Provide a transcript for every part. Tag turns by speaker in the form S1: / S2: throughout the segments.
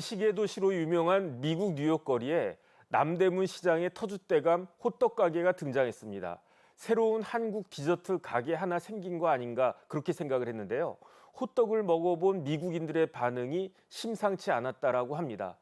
S1: 미식의 도시로 유명한 미국 뉴욕 거리에 남대문 시장의 터줏대감 호떡 가게가 등장했습니다. 새로운 한국 디저트 가게 하나 생긴 거 아닌가 그렇게 생각을 했는데요. 호떡을 먹어본 미국인들의 반응이 심상치 않았다라고 합니다.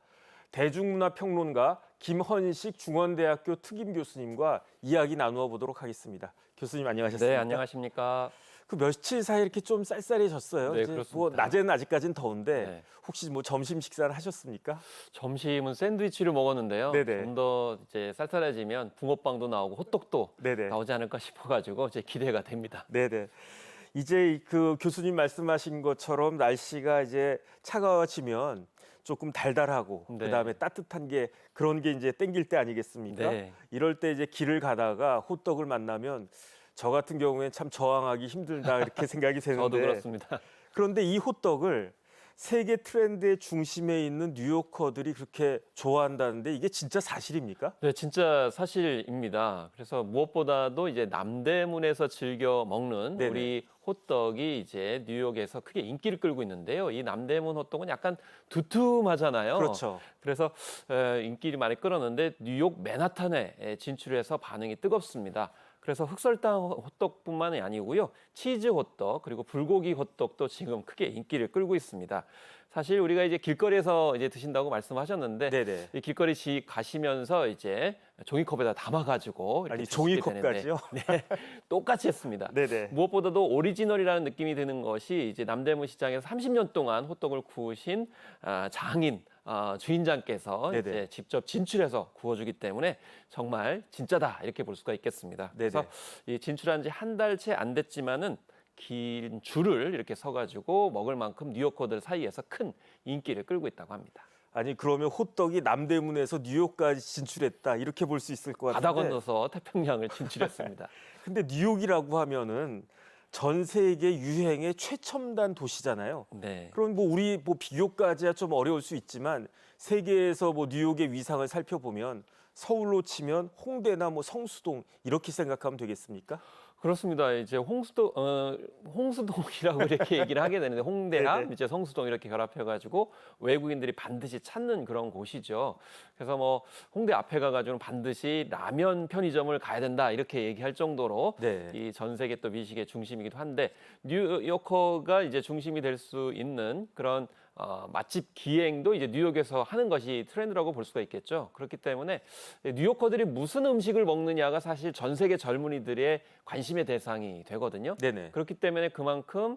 S1: 대중문화평론가 김헌식 중원대학교 특임 교수님과 이야기 나누어 보도록 하겠습니다. 교수님 안녕하셨습니까?
S2: 네, 안녕하십니까?
S1: 그 며칠 사이 이렇게 좀 쌀쌀해졌어요.
S2: 네,
S1: 이제 뭐
S2: 그렇습니다.
S1: 낮에는 아직까지는 더운데
S2: 네.
S1: 혹시 뭐 점심 식사를 하셨습니까?
S2: 점심은 샌드위치를 먹었는데요.
S1: 네네.
S2: 좀 더 이제 쌀쌀해지면 붕어빵도 나오고 호떡도
S1: 네네.
S2: 나오지 않을까 싶어가지고 이제 기대가 됩니다.
S1: 네네. 이제 그 교수님 말씀하신 것처럼 날씨가 이제 차가워지면 조금 달달하고
S2: 네.
S1: 그다음에 따뜻한 게 그런 게 이제 땡길 때 아니겠습니까?
S2: 네.
S1: 이럴 때 이제 길을 가다가 호떡을 만나면 저 같은 경우에는 참 저항하기 힘들다 이렇게 생각이 되는데
S2: 저도 그렇습니다.
S1: 그런데 이 호떡을 세계 트렌드의 중심에 있는 뉴요커들이 그렇게 좋아한다는데 이게 진짜 사실입니까?
S2: 네, 진짜 사실입니다. 그래서 무엇보다도 이제 남대문에서 즐겨 먹는
S1: 네네.
S2: 우리 호떡이 이제 뉴욕에서 크게 인기를 끌고 있는데요. 이 남대문 호떡은 약간 두툼하잖아요.
S1: 그렇죠.
S2: 그래서 인기를 많이 끌었는데 뉴욕 맨하탄에 진출해서 반응이 뜨겁습니다. 그래서 흑설탕 호떡뿐만이 아니고요. 치즈 호떡 그리고 불고기 호떡도 지금 크게 인기를 끌고 있습니다. 사실 우리가 이제 길거리에서 이제 드신다고 말씀하셨는데
S1: 네네.
S2: 이 길거리 가시면서 이제 종이컵에다 담아가지고 이렇게
S1: 아니
S2: 드시게 되는데
S1: 종이컵까지요?
S2: 네, 똑같이 했습니다.
S1: 네네.
S2: 무엇보다도 오리지널이라는 느낌이 드는 것이 이제 남대문 시장에서 30년 동안 호떡을 구우신 장인 주인장께서
S1: 네네.
S2: 이제 직접 진출해서 구워주기 때문에 정말 진짜다 이렇게 볼 수가 있겠습니다.
S1: 네네.
S2: 그래서 이 진출한 지 한 달 채 안 됐지만은 긴 줄을 이렇게 서가지고 먹을 만큼 뉴요커들 사이에서 큰 인기를 끌고 있다고 합니다.
S1: 아니 그러면 호떡이 남대문에서 뉴욕까지 진출했다 이렇게 볼 수 있을 것 같은데.
S2: 바다 건너서 태평양을 진출했습니다.
S1: 근데 뉴욕이라고 하면은 전 세계 유행의 최첨단 도시잖아요.
S2: 네.
S1: 그럼 뭐 우리 뭐 비교까지야 좀 어려울 수 있지만 세계에서 뭐 뉴욕의 위상을 살펴보면 서울로 치면 홍대나 뭐 성수동 이렇게 생각하면 되겠습니까?
S2: 그렇습니다. 이제 홍수동이라고 이렇게 얘기를 하게 되는데 홍대랑
S1: 네네.
S2: 이제 성수동 이렇게 결합해가지고 외국인들이 반드시 찾는 그런 곳이죠. 그래서 뭐 홍대 앞에 가가지고는 반드시 라면 편의점을 가야 된다 이렇게 얘기할 정도로
S1: 네.
S2: 이 전 세계 또 미식의 중심이기도 한데 뉴요커가 이제 중심이 될 수 있는 그런 맛집 기행도 이제 뉴욕에서 하는 것이 트렌드라고 볼 수가 있겠죠. 그렇기 때문에 뉴요커들이 무슨 음식을 먹느냐가 사실 전 세계 젊은이들의 관심의 대상이 되거든요.
S1: 네네.
S2: 그렇기 때문에 그만큼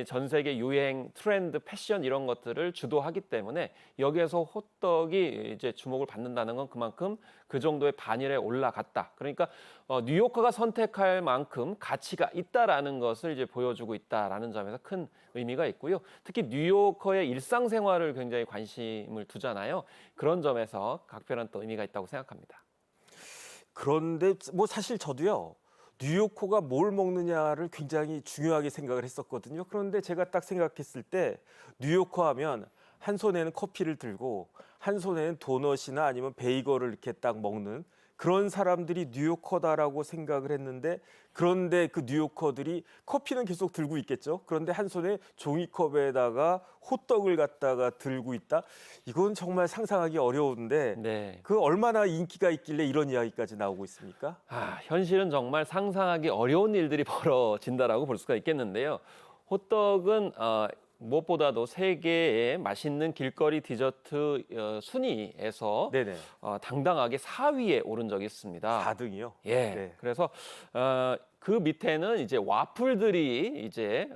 S2: 전 세계 유행, 트렌드, 패션 이런 것들을 주도하기 때문에 여기에서 호떡이 이제 주목을 받는다는 건 그만큼 그 정도의 반열에 올라갔다. 그러니까 뉴요커가 선택할 만큼 가치가 있다라는 것을 이제 보여주고 있다라는 점에서 큰 의미가 있고요. 특히 뉴요커의 일상생활을 굉장히 관심을 두잖아요. 그런 점에서 각별한 또 의미가 있다고 생각합니다.
S1: 그런데 뭐 사실 저도요. 뉴요커가 뭘 먹느냐를 굉장히 중요하게 생각을 했었거든요. 그런데 제가 딱 생각했을 때 뉴요커 하면 한 손에는 커피를 들고 한 손에는 도넛이나 아니면 베이거를 이렇게 딱 먹는 그런 사람들이 뉴요커다라고 생각을 했는데 그런데 그 뉴요커들이 커피는 계속 들고 있겠죠. 그런데 한 손에 종이컵에다가 호떡을 갖다가 들고 있다. 이건 정말 상상하기 어려운데
S2: 네.
S1: 그 얼마나 인기가 있길래 이런 이야기까지 나오고 있습니까?
S2: 현실은 정말 상상하기 어려운 일들이 벌어진다라고 볼 수가 있겠는데요. 호떡은 무엇보다도 세계의 맛있는 길거리 디저트 순위에서
S1: 네네.
S2: 당당하게 4위에 오른 적이 있습니다.
S1: 4등이요?
S2: 예.
S1: 네.
S2: 그래서 그 밑에는 이제 와플들이 이제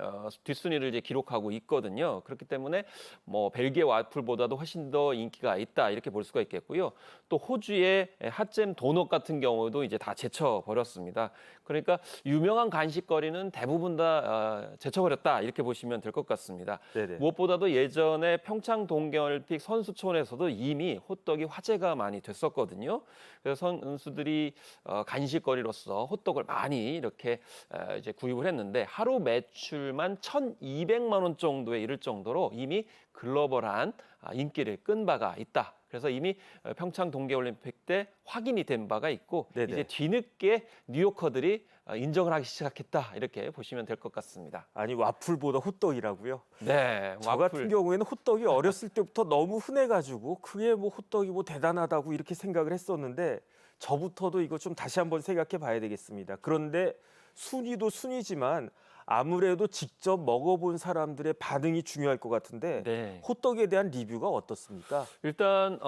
S2: 뒷순위를 이제 기록하고 있거든요. 그렇기 때문에 뭐 벨기에 와플보다도 훨씬 더 인기가 있다 이렇게 볼 수가 있겠고요. 또 호주의 핫잼 도넛 같은 경우도 이제 다 제쳐 버렸습니다. 그러니까 유명한 간식거리는 대부분 다 제쳐 버렸다 이렇게 보시면 될 것 같습니다.
S1: 네네.
S2: 무엇보다도 예전에 평창 동계올림픽 선수촌에서도 이미 호떡이 화제가 많이 됐었거든요. 그래서 선수들이 간식거리로서 호떡을 많이 이렇게 이렇게 이제 구입을 했는데 하루 매출만 1,200만 원 정도에 이를 정도로 이미 글로벌한 인기를 끈 바가 있다. 그래서 이미 평창 동계올림픽 때 확인이 된 바가 있고
S1: 네네.
S2: 이제 뒤늦게 뉴요커들이 인정을 하기 시작했다. 이렇게 보시면 될 것 같습니다.
S1: 아니 와플보다 호떡이라고요?
S2: 네,
S1: 저 같은 경우에는 호떡이 어렸을 때부터 너무 흔해가지고 그게 뭐 호떡이 뭐 대단하다고 이렇게 생각을 했었는데 저부터도 이거 좀 다시 한번 생각해 봐야 되겠습니다. 그런데 순위도 순위지만 아무래도 직접 먹어본 사람들의 반응이 중요할 것 같은데
S2: 네.
S1: 호떡에 대한 리뷰가 어떻습니까?
S2: 일단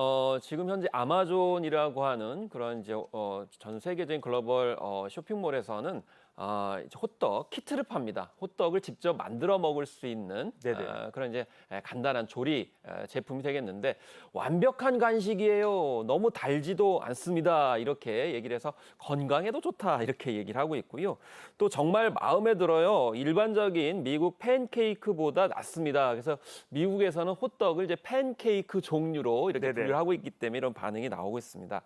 S2: 지금 현재 아마존이라고 하는 그런 이제 전 세계적인 글로벌 쇼핑몰에서는 이제 호떡 키트를 팝니다. 호떡을 직접 만들어 먹을 수 있는
S1: 네네.
S2: 그런 이제 간단한 조리 제품이 되겠는데 완벽한 간식이에요. 너무 달지도 않습니다. 이렇게 얘기를 해서 건강에도 좋다 이렇게 얘기를 하고 있고요. 또 정말 마음에 들어요. 일반적인 미국 팬케이크보다 낫습니다. 그래서 미국에서는 호떡을 이제 팬케이크 종류로 이렇게
S1: 네네.
S2: 분류를 하고 있기 때문에 이런 반응이 나오고 있습니다.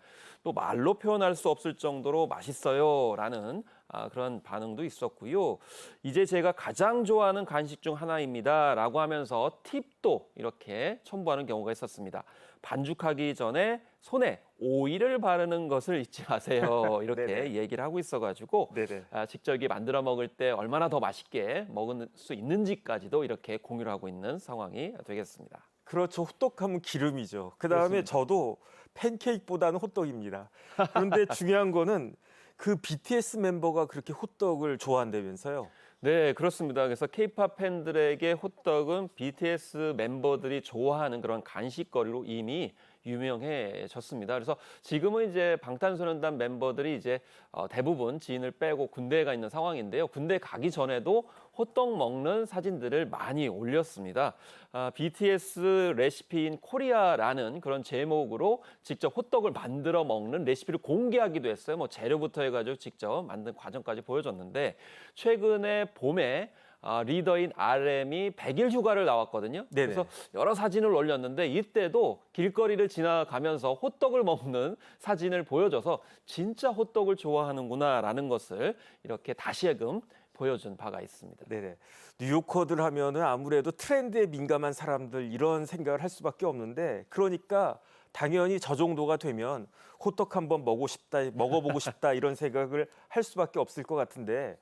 S2: 또 말로 표현할 수 없을 정도로 맛있어요라는 그런 반응도 있었고요. 이제 제가 가장 좋아하는 간식 중 하나입니다라고 하면서 팁도 이렇게 첨부하는 경우가 있었습니다. 반죽하기 전에 손에 오일을 바르는 것을 잊지 마세요. 이렇게
S1: 네네.
S2: 얘기를 하고 있어가지고
S1: 네네.
S2: 직접 이게 만들어 먹을 때 얼마나 더 맛있게 먹을 수 있는지까지도 이렇게 공유를 하고 있는 상황이 되겠습니다.
S1: 그렇죠. 호떡하면 기름이죠. 그다음에
S2: 그렇습니다.
S1: 저도 팬케이크보다는 호떡입니다. 그런데 중요한 거는 그 BTS 멤버가 그렇게 호떡을 좋아한다면서요.
S2: 네, 그렇습니다. 그래서 케이팝 팬들에게 호떡은 BTS 멤버들이 좋아하는 그런 간식거리로 이미 유명해졌습니다. 그래서 지금은 이제 방탄소년단 멤버들이 이제 대부분 지인을 빼고 군대에 가 있는 상황인데요. 군대 가기 전에도 호떡 먹는 사진들을 많이 올렸습니다. BTS 레시피인 코리아라는 그런 제목으로 직접 호떡을 만들어 먹는 레시피를 공개하기도 했어요. 뭐 재료부터 해가지고 직접 만든 과정까지 보여줬는데 최근에 봄에 리더인 RM이 100일 휴가를 나왔거든요.
S1: 네네.
S2: 그래서 여러 사진을 올렸는데 이때도 길거리를 지나가면서 호떡을 먹는 사진을 보여줘서 진짜 호떡을 좋아하는구나라는 것을 이렇게 다시금 보여준 바가 있습니다.
S1: 네네. 뉴요커들 하면은 아무래도 트렌드에 민감한 사람들 이런 생각을 할 수밖에 없는데 그러니까 당연히 저 정도가 되면 호떡 한번 먹어보고 싶다 이런 생각을 할 수밖에 없을 것 같은데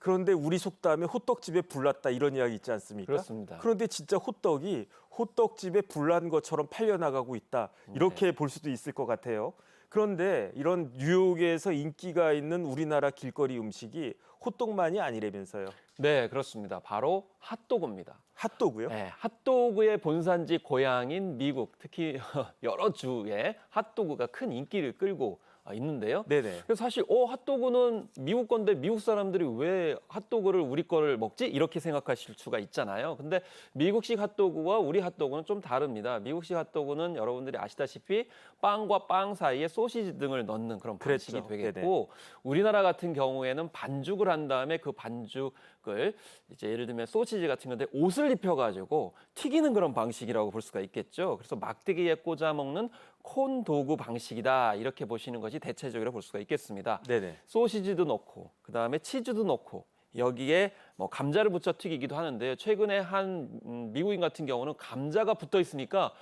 S1: 그런데 우리 속담에 호떡집에 불났다 이런 이야기 있지 않습니까?
S2: 그렇습니다.
S1: 그런데 진짜 호떡이 호떡집에 불난 것처럼 팔려나가고 있다 이렇게 볼 수도 있을 것 같아요. 그런데 이런 뉴욕에서 인기가 있는 우리나라 길거리 음식이 호떡만이 아니라면서요.
S2: 네, 그렇습니다. 바로 핫도그입니다.
S1: 핫도그요?
S2: 네, 핫도그의 본산지 고향인 미국, 특히 여러 주에 핫도그가 큰 인기를 끌고 있는데요.
S1: 네네.
S2: 그래서 사실 핫도그는 미국 건데 미국 사람들이 왜 핫도그를 우리 거를 먹지? 이렇게 생각하실 수가 있잖아요. 근데 미국식 핫도그와 우리 핫도그는 좀 다릅니다. 미국식 핫도그는 여러분들이 아시다시피 빵과 빵 사이에 소시지 등을 넣는 그런 방식이
S1: 그랬죠.
S2: 되겠고 우리나라 같은 경우에는 반죽을 한 다음에 그 반죽을 이제 예를 들면 소시지 같은 건데 옷을 입혀가지고 튀기는 그런 방식이라고 볼 수가 있겠죠. 그래서 막대기에 꽂아 먹는 콘도그 방식이다 이렇게 보시는 것이 대체적으로 볼 수가 있겠습니다.
S1: 네네.
S2: 소시지도 넣고 그다음에 치즈도 넣고 여기에 뭐 감자를 붙여 튀기기도 하는데요. 최근에 한 미국인 같은 경우는 감자가 붙어 있으니까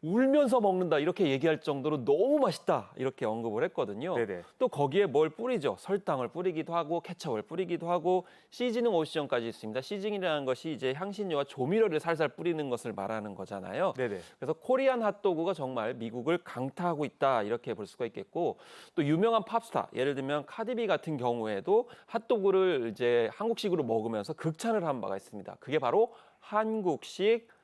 S2: 울면서 먹는다 이렇게 얘기할 정도로 너무 맛있다 이렇게 언급을 했거든요.
S1: 네네.
S2: 또 거기에 뭘 뿌리죠? 설탕을 뿌리기도 하고 케첩을 뿌리기도 하고 시즈닝 옵션까지 있습니다. 시즈닝이라는 것이 이제 향신료와 조미료를 살살 뿌리는 것을 말하는 거잖아요.
S1: 네네.
S2: 그래서 코리안 핫도그가 정말 미국을 강타하고 있다 이렇게 볼 수가 있겠고 또 유명한 팝스타 예를 들면 카디비 같은 경우에도 핫도그를 이제 한국식으로 먹으면서 극찬을 한 바가 있습니다. 그게 바로 한국식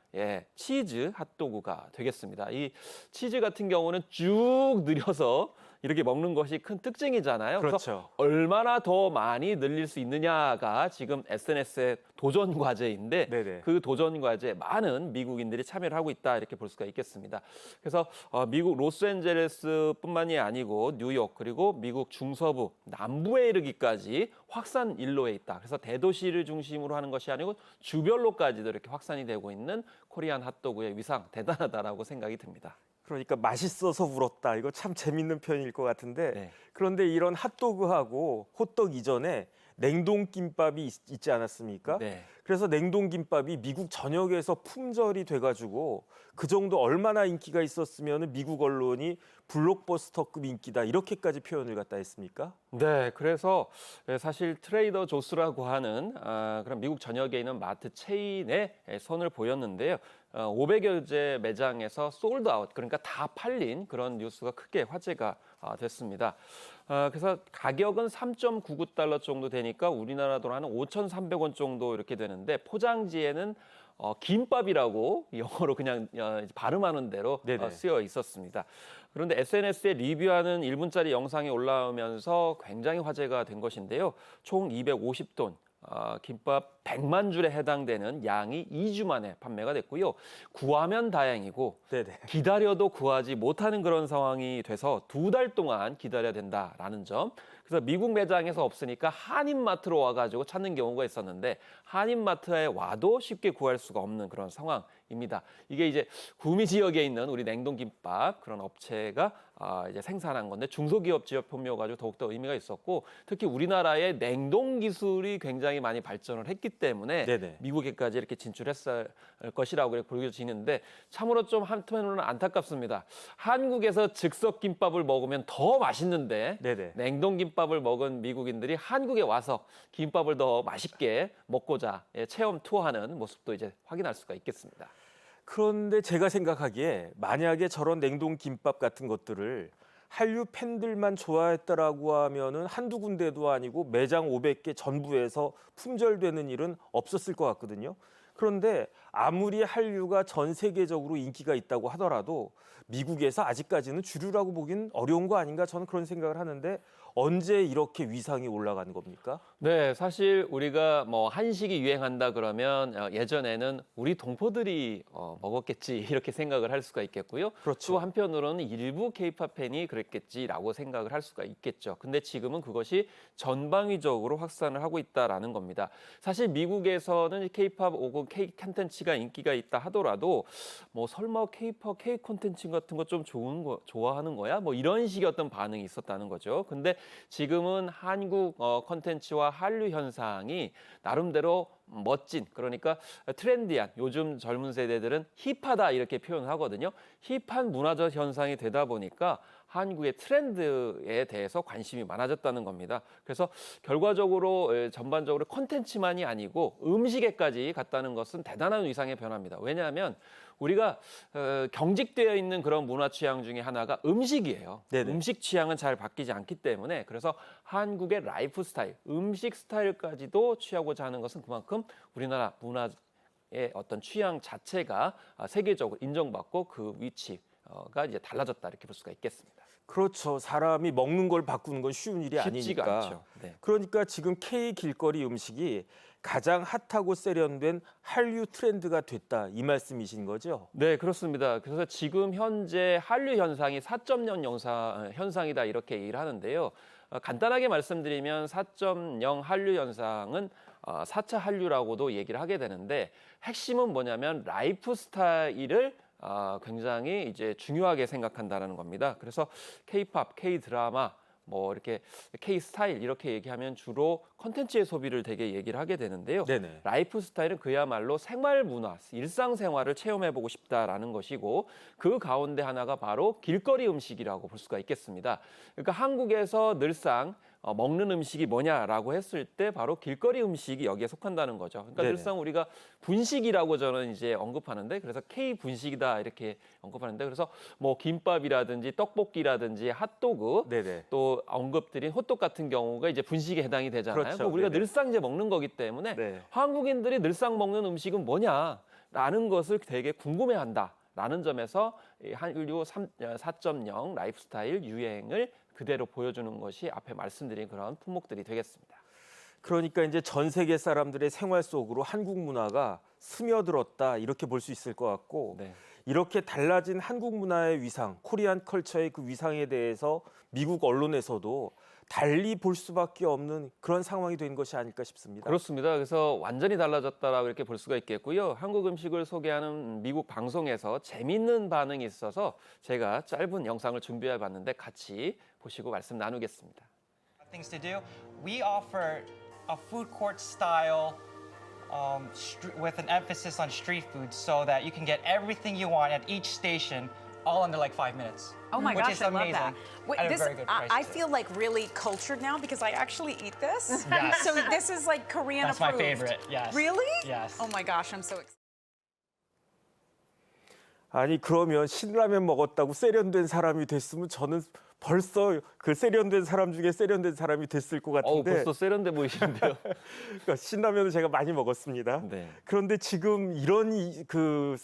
S2: 치즈 핫도그가 되겠습니다. 이 치즈 같은 경우는 쭉 늘여서 이렇게 먹는 것이 큰 특징이잖아요. 그래서
S1: 그렇죠.
S2: 얼마나 더 많이 늘릴 수 있느냐가 지금 SNS의 도전 과제인데
S1: 네네.
S2: 그 도전 과제에 많은 미국인들이 참여를 하고 있다 이렇게 볼 수가 있겠습니다. 그래서 미국 로스앤젤레스뿐만이 아니고 뉴욕 그리고 미국 중서부 남부에 이르기까지 확산 일로에 있다. 그래서 대도시를 중심으로 하는 것이 아니고 주별로까지도 이렇게 확산이 되고 있는 코리안 핫도그의 위상 대단하다라고 생각이 듭니다.
S1: 그러니까 맛있어서 울었다. 이거 참 재밌는 표현일 것 같은데
S2: 네.
S1: 그런데 이런 핫도그하고 호떡 이전에 냉동김밥이 있지 않았습니까?
S2: 네.
S1: 그래서 냉동김밥이 미국 전역에서 품절이 돼가지고 그 정도 얼마나 인기가 있었으면 미국 언론이 블록버스터급 인기다 이렇게까지 표현을 갖다 했습니까?
S2: 네, 그래서 사실 트레이더 조스라고 하는 그런 미국 전역에 있는 마트 체인의 선을 보였는데요. 500여 개 매장에서 솔드 아웃, 그러니까 다 팔린 그런 뉴스가 크게 화제가 됐습니다. 그래서 가격은 3.99달러 정도 되니까 우리나라 돈 한 5,300원 정도 이렇게 되는데 포장지에는 김밥이라고 영어로 그냥 발음하는 대로
S1: 네네.
S2: 쓰여 있었습니다. 그런데 SNS에 리뷰하는 1분짜리 영상이 올라오면서 굉장히 화제가 된 것인데요. 총 250돈, 김밥 100만 줄에 해당되는 양이 2주 만에 판매가 됐고요. 구하면 다행이고
S1: 네네.
S2: 기다려도 구하지 못하는 그런 상황이 돼서 2달 동안 기다려야 된다라는 점. 그래서 미국 매장에서 없으니까 한인마트로 와가지고 찾는 경우가 있었는데 한인마트에 와도 쉽게 구할 수가 없는 그런 상황입니다. 이게 이제 구미 지역에 있는 우리 냉동김밥 그런 업체가 이제 생산한 건데 중소기업 제품이어가지고 더욱더 의미가 있었고 특히 우리나라의 냉동 기술이 굉장히 많이 발전을 했기 때문에
S1: 네네.
S2: 미국에까지 이렇게 진출했을 것이라고 이렇게 보여지는데 참으로 좀 한편으로는 안타깝습니다. 한국에서 즉석 김밥을 먹으면 더 맛있는데
S1: 네네.
S2: 냉동 김밥을 먹은 미국인들이 한국에 와서 김밥을 더 맛있게 먹고자 체험 투어하는 모습도 이제 확인할 수가 있겠습니다.
S1: 그런데 제가 생각하기에 만약에 저런 냉동김밥 같은 것들을 한류 팬들만 좋아했다라고 하면은 한두 군데도 아니고 매장 500개 전부에서 품절되는 일은 없었을 것 같거든요. 그런데 아무리 한류가 전 세계적으로 인기가 있다고 하더라도 미국에서 아직까지는 주류라고 보기는 어려운 거 아닌가 저는 그런 생각을 하는데 언제 이렇게 위상이 올라간 겁니까?
S2: 네, 사실 우리가 뭐 한식이 유행한다 그러면 예전에는 우리 동포들이 먹었겠지 이렇게 생각을 할 수가 있겠고요.
S1: 그렇죠.
S2: 또 한편으로는 일부 케이팝 팬이 그랬겠지라고 생각을 할 수가 있겠죠. 근데 지금은 그것이 전방위적으로 확산을 하고 있다라는 겁니다. 사실 미국에서는 케이팝 혹은 케이크 콘텐츠가 인기가 있다 하더라도 뭐 설마 케이팝 케이크 콘텐츠 같은 거 좀 좋아하는 거야? 뭐 이런 식의 어떤 반응이 있었다는 거죠. 근데 지금은 한국 콘텐츠와 한류 현상이 나름대로 멋진 그러니까 트렌디한 요즘 젊은 세대들은 힙하다 이렇게 표현하거든요. 힙한 문화적 현상이 되다 보니까 한국의 트렌드에 대해서 관심이 많아졌다는 겁니다. 그래서 결과적으로 전반적으로 콘텐츠만이 아니고 음식에까지 갔다는 것은 대단한 위상의 변화입니다. 왜냐하면 우리가 경직되어 있는 그런 문화 취향 중에 하나가 음식이에요.
S1: 네네.
S2: 음식 취향은 잘 바뀌지 않기 때문에 그래서 한국의 라이프 스타일, 음식 스타일까지도 취하고자 하는 것은 그만큼 우리나라 문화의 어떤 취향 자체가 세계적으로 인정받고 그 위치가 이제 달라졌다 이렇게 볼 수가 있겠습니다.
S1: 그렇죠. 사람이 먹는 걸 바꾸는 건 쉬운 일이
S2: 쉽지가
S1: 아니니까.
S2: 않죠. 네.
S1: 그러니까 지금 K 길거리 음식이 가장 핫하고 세련된 한류 트렌드가 됐다 이 말씀이신 거죠?
S2: 네, 그렇습니다. 그래서 지금 현재 한류 현상이 4.0 현상이다 이렇게 얘기를 하는데요. 간단하게 말씀드리면 4.0 한류 현상은 4차 한류라고도 얘기를 하게 되는데 핵심은 뭐냐면 라이프 스타일을 굉장히 이제 중요하게 생각한다라는 겁니다. 그래서 K-팝, K-드라마 뭐 이렇게 K-스타일 이렇게 얘기하면 주로 콘텐츠의 소비를 되게 얘기를 하게 되는데요.
S1: 네네.
S2: 라이프 스타일은 그야말로 생활 문화, 일상생활을 체험해보고 싶다라는 것이고 그 가운데 하나가 바로 길거리 음식이라고 볼 수가 있겠습니다. 그러니까 한국에서 늘상 먹는 음식이 뭐냐라고 했을 때 바로 길거리 음식이 여기에 속한다는 거죠. 그러니까
S1: 네네.
S2: 늘상 우리가 분식이라고 저는 이제 언급하는데 그래서 K 분식이다 이렇게 언급하는데 그래서 뭐 김밥이라든지 떡볶이라든지 핫도그
S1: 네네.
S2: 또 언급드린 호떡 같은 경우가 이제 분식에 해당이 되잖아요.
S1: 그렇죠.
S2: 그럼 우리가
S1: 네네.
S2: 늘상 이제 먹는 거기 때문에
S1: 네.
S2: 한국인들이 늘상 먹는 음식은 뭐냐라는 것을 되게 궁금해한다. 라는 점에서 이 한류 4.0 라이프스타일 유행을 그대로 보여주는 것이 앞에 말씀드린 그런 품목들이 되겠습니다.
S1: 그러니까 이제 전 세계 사람들의 생활 속으로 한국 문화가 스며들었다 이렇게 볼 수 있을 것 같고
S2: 네.
S1: 이렇게 달라진 한국 문화의 위상, 코리안 컬처의 그 위상에 대해서 미국 언론에서도 달리 볼 수밖에 없는 그런 상황이 된 것이 아닐까 싶습니다.
S2: 그렇습니다. 그래서 완전히 달라졌다라고 이렇게 볼 수가 있겠고요. 한국 음식을 소개하는 미국 방송에서 재미있는 반응이 있어서 제가 짧은 영상을 준비해 봤는데 같이 보시고 말씀 나누겠습니다.
S3: Things to do. We offer a food court style with an emphasis on street food so that you can get everything you want at each station all under like 5 minutes.
S4: Oh my
S3: which
S4: gosh,
S3: is
S4: I love
S3: amazing
S4: that. Wait,
S3: at a
S4: this,
S3: very good price.
S4: I
S3: too.
S4: feel like really cultured now because I actually eat this.
S3: Yes.
S4: So this is like Korean
S3: That's my
S4: approved.
S3: favorite, yes.
S4: Really?
S3: Yes.
S4: Oh my gosh, I'm so excited.
S1: 아니 그러면 신라면 먹었다고 세련된 사람이 됐으면 저는 벌써 그 세련된 사람 중에 세련된 사람이 됐을 것 같은데
S2: 벌써 세련돼 보이시는데요.
S1: 그러니까 신라면을 제가 많이 먹었습니다.
S2: 네.
S1: 그런데 지금 이런 그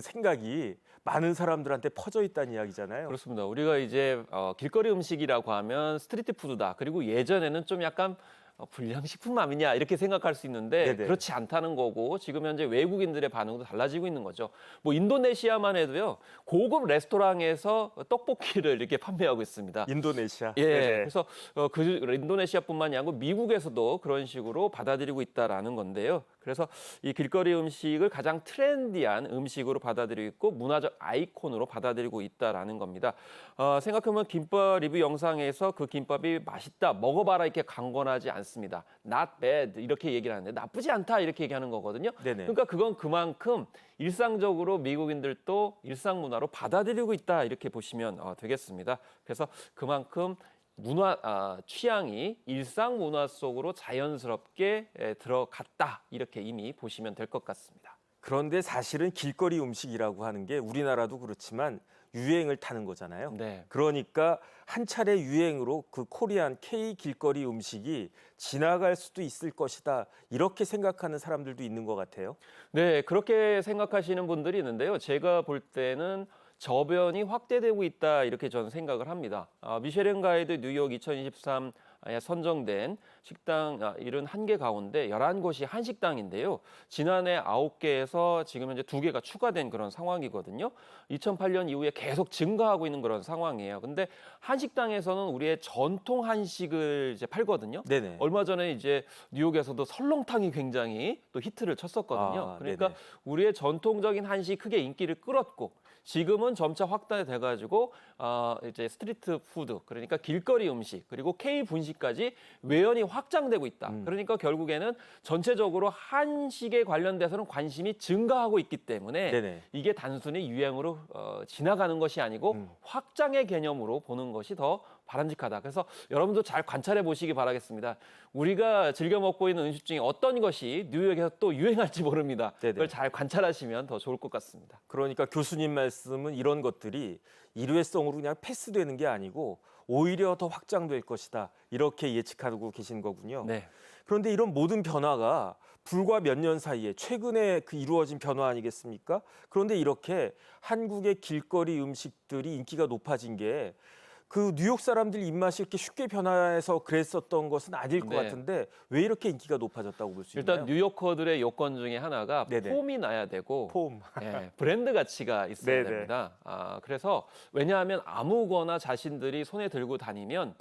S1: 생각이 많은 사람들한테 퍼져 있다는 이야기잖아요.
S2: 그렇습니다. 우리가 이제 길거리 음식이라고 하면 스트리트 푸드다. 그리고 예전에는 좀 약간 불량식품 아니냐 이렇게 생각할 수 있는데
S1: 네네.
S2: 그렇지 않다는 거고 지금 현재 외국인들의 반응도 달라지고 있는 거죠. 뭐 인도네시아만 해도요 고급 레스토랑에서 떡볶이를 이렇게 판매하고 있습니다.
S1: 인도네시아.
S2: 예,
S1: 네네.
S2: 그래서 그 인도네시아뿐만이 아니고 미국에서도 그런 식으로 받아들이고 있다라는 건데요. 그래서 이 길거리 음식을 가장 트렌디한 음식으로 받아들이고 있고 문화적 아이콘으로 받아들이고 있다라는 겁니다. 생각해보면 김밥 리뷰 영상에서 그 김밥이 맛있다, 먹어봐라 이렇게 강권하지 않습니다. Not bad 이렇게 얘기를 하는데 나쁘지 않다 이렇게 얘기하는 거거든요.
S1: 네네.
S2: 그러니까 그건 그만큼 일상적으로 미국인들도 일상 문화로 받아들이고 있다 이렇게 보시면 되겠습니다. 그래서 그만큼 문화 취향이 일상 문화 속으로 자연스럽게 들어갔다 이렇게 이미 보시면 될 것 같습니다.
S1: 그런데 사실은 길거리 음식이라고 하는 게 우리나라도 그렇지만 유행을 타는 거잖아요.
S2: 네.
S1: 그러니까 한 차례 유행으로 그 코리안 K 길거리 음식이 지나갈 수도 있을 것이다. 이렇게 생각하는 사람들도 있는 것 같아요.
S2: 네, 그렇게 생각하시는 분들이 있는데요. 제가 볼 때는 저변이 확대되고 있다 이렇게 저는 생각을 합니다. 미쉐린 가이드 뉴욕 2023 선정된 식당 71개 가운데 11곳이 한식당인데요. 지난해 9개에서 지금 현재 2개가 추가된 그런 상황이거든요. 2008년 이후에 계속 증가하고 있는 그런 상황이에요. 근데 한식당에서는 우리의 전통 한식을 이제 팔거든요.
S1: 네네.
S2: 얼마 전에 이제 뉴욕에서도 설렁탕이 굉장히 또 히트를 쳤었거든요. 그러니까
S1: 네네.
S2: 우리의 전통적인 한식이 크게 인기를 끌었고 지금은 점차 확대돼 가지고 이제 스트리트 푸드 그러니까 길거리 음식 그리고 K 분식까지 외연이 확장되고 있다. 그러니까 결국에는 전체적으로 한식에 관련돼서는 관심이 증가하고 있기 때문에
S1: 네네.
S2: 이게 단순히 유행으로 지나가는 것이 아니고 확장의 개념으로 보는 것이 더 바람직하다. 그래서 여러분도 잘 관찰해 보시기 바라겠습니다. 우리가 즐겨 먹고 있는 음식 중에 어떤 것이 뉴욕에서 또 유행할지 모릅니다.
S1: 네네.
S2: 그걸 잘 관찰하시면 더 좋을 것 같습니다.
S1: 그러니까 교수님 말씀은 이런 것들이 일회성으로 그냥 패스되는 게 아니고 오히려 더 확장될 것이다. 이렇게 예측하고 계신 거군요.
S2: 네.
S1: 그런데 이런 모든 변화가 불과 몇 년 사이에 최근에 이루어진 변화 아니겠습니까? 그런데 이렇게 한국의 길거리 음식들이 인기가 높아진 게 그 뉴욕 사람들 입맛이 이렇게 쉽게 변화해서 그랬었던 것은 아닐 것
S2: 네.
S1: 같은데 왜 이렇게 인기가 높아졌다고 볼 수 있나요?
S2: 일단 뉴요커들의 요건 중에 하나가
S1: 네네.
S2: 폼이 나야 되고
S1: 폼.
S2: 예, 브랜드 가치가 있어야
S1: 네네.
S2: 됩니다. 그래서 왜냐하면 아무거나 자신들이 손에 들고 다니면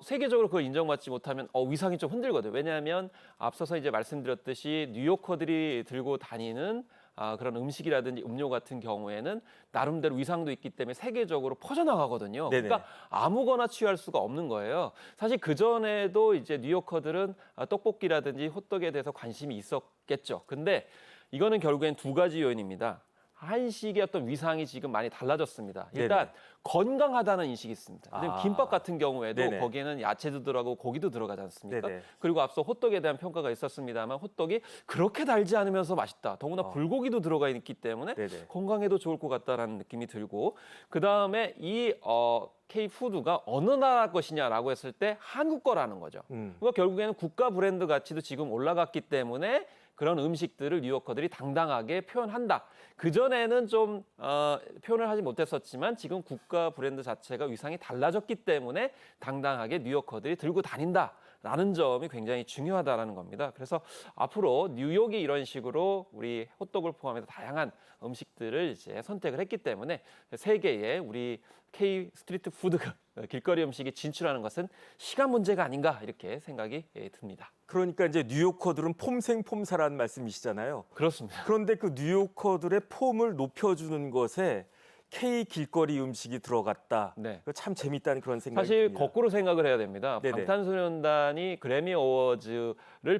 S2: 세계적으로 그걸 인정받지 못하면 위상이 좀 흔들거든요. 왜냐하면 앞서서 이제 말씀드렸듯이 뉴요커들이 들고 다니는 그런 음식이라든지 음료 같은 경우에는 나름대로 위상도 있기 때문에 세계적으로 퍼져나가거든요.
S1: 네네.
S2: 그러니까 아무거나 취할 수가 없는 거예요. 사실 그 전에도 이제 뉴요커들은 떡볶이라든지 호떡에 대해서 관심이 있었겠죠. 근데 이거는 결국엔 두 가지 요인입니다. 한식의 어떤 위상이 지금 많이 달라졌습니다. 일단
S1: 네네.
S2: 건강하다는 인식이 있습니다. 근데 김밥 같은 경우에도
S1: 네네.
S2: 거기에는 야채도 들어가고 고기도 들어가지 않습니까?
S1: 네네.
S2: 그리고 앞서 호떡에 대한 평가가 있었습니다만 호떡이 그렇게 달지 않으면서 맛있다. 더구나 불고기도 들어가 있기 때문에
S1: 네네.
S2: 건강에도 좋을 것 같다라는 느낌이 들고 그다음에 이 K푸드가 어느 나라 것이냐라고 했을 때 한국 거라는 거죠. 그러니까 결국에는 국가 브랜드 가치도 지금 올라갔기 때문에 그런 음식들을 뉴요커들이 당당하게 표현한다. 그전에는 좀 표현을 하지 못했었지만 지금 국가 브랜드 자체가 위상이 달라졌기 때문에 당당하게 뉴요커들이 들고 다닌다라는 점이 굉장히 중요하다라는 겁니다. 그래서 앞으로 뉴욕이 이런 식으로 우리 호떡을 포함해서 다양한 음식들을 이제 선택을 했기 때문에 세계에 우리 K 스트리트 푸드가 길거리 음식이 진출하는 것은 시간 문제가 아닌가 이렇게 생각이 듭니다.
S1: 그러니까 이제 뉴요커들은 폼생폼사라는 말씀이시잖아요.
S2: 그렇습니다.
S1: 그런데 그 뉴요커들의 폼을 높여주는 것에 K 길거리 음식이 들어갔다.
S2: 네.
S1: 그거 참 재밌다는 그런 생각이
S2: 사실
S1: 듭니다.
S2: 거꾸로 생각을 해야 됩니다.
S1: 네네.
S2: 방탄소년단이 그래미 어워즈를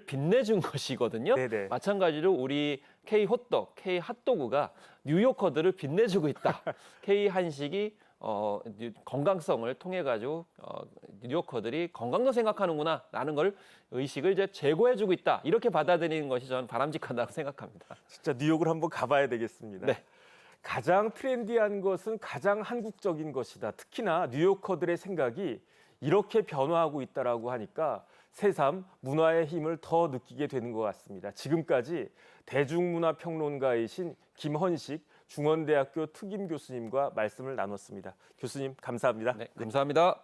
S2: 빛내준 것이거든요.
S1: 네네.
S2: 마찬가지로 우리 K 호떡, K 핫도그가 뉴요커들을 빛내주고 있다. K 한식이 건강성을 통해 가지고 뉴요커들이 건강도 생각하는구나라는 걸 의식을 이제 제고해주고 있다. 이렇게 받아들이는 것이 저는 바람직하다고 생각합니다.
S1: 진짜 뉴욕을 한번 가봐야 되겠습니다.
S2: 네.
S1: 가장 트렌디한 것은 가장 한국적인 것이다. 특히나 뉴요커들의 생각이 이렇게 변화하고 있다라고 하니까 새삼 문화의 힘을 더 느끼게 되는 것 같습니다. 지금까지 대중문화평론가이신 김헌식 중원대학교 특임 교수님과 말씀을 나눴습니다. 교수님 감사합니다.
S2: 네, 감사합니다.